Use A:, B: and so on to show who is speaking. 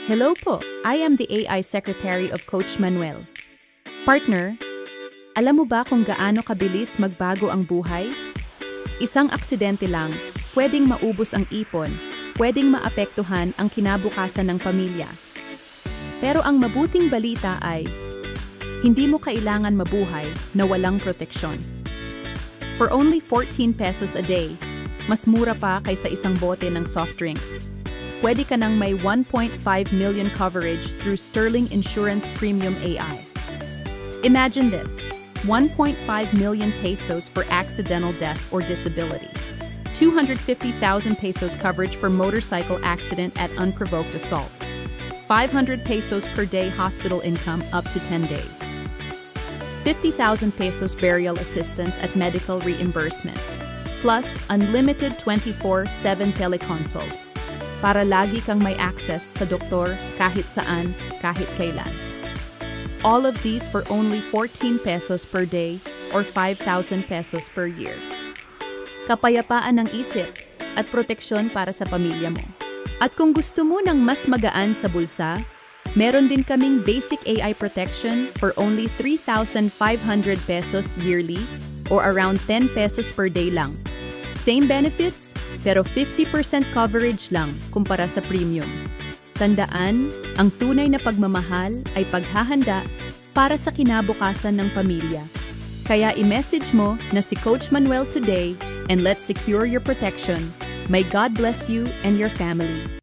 A: Hello po, I am the AI Secretary of Coach Manuel. Partner, alam mo ba kung gaano kabilis magbago ang buhay? Isang aksidente lang, pwedeng maubos ang ipon, pwedeng maapektuhan ang kinabukasan ng pamilya. Pero ang mabuting balita ay, hindi mo kailangan mabuhay na walang proteksyon. For only 14 pesos a day, mas mura pa kaysa isang bote ng soft drinks. Pwede ka nang may 1.5 million coverage through Sterling Insurance Premium AI. Imagine this, 1.5 million pesos for accidental death or disability, 250,000 pesos coverage for motorcycle accident at unprovoked assault, 500 pesos per day hospital income up to 10 days, 50,000 pesos burial assistance at medical reimbursement, plus unlimited 24/7 teleconsult, para lagi kang may access sa doktor kahit saan, kahit kailan. All of these for only 14 pesos per day or 5,000 pesos per year. Kapayapaan ng isip at proteksyon para sa pamilya mo. At kung gusto mo ng mas magaan sa bulsa, meron din kaming basic AI protection for only 3,500 pesos yearly or around 10 pesos per day lang. Same benefits, pero 50% coverage lang kumpara sa premium. Tandaan, ang tunay na pagmamahal ay paghahanda para sa kinabukasan ng pamilya. Kaya i-message mo na si Coach Manuel today and let's secure your protection. May God bless you and your family.